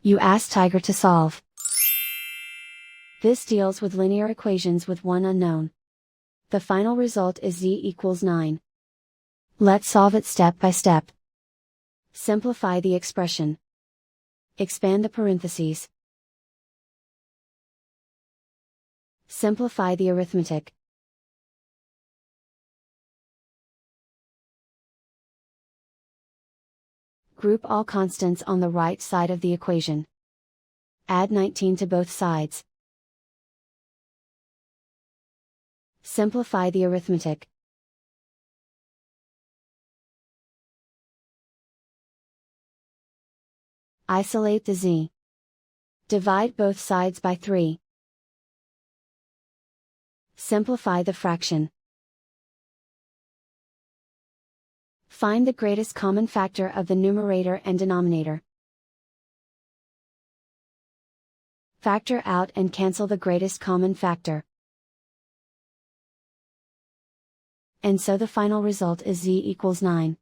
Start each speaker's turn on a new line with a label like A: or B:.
A: You ask Tiger to solve. This deals with linear equations with one unknown. The final result is z equals 9. Let's solve it step by step. Simplify the expression. Expand the parentheses. Simplify the arithmetic. Group all constants on the right side of the equation. Add 19 to both sides. Simplify the arithmetic. Isolate the z. Divide both sides by 3. Simplify the fraction. Find the greatest common factor of the numerator and denominator. Factor out and cancel the greatest common factor. And so the final result is z equals 9.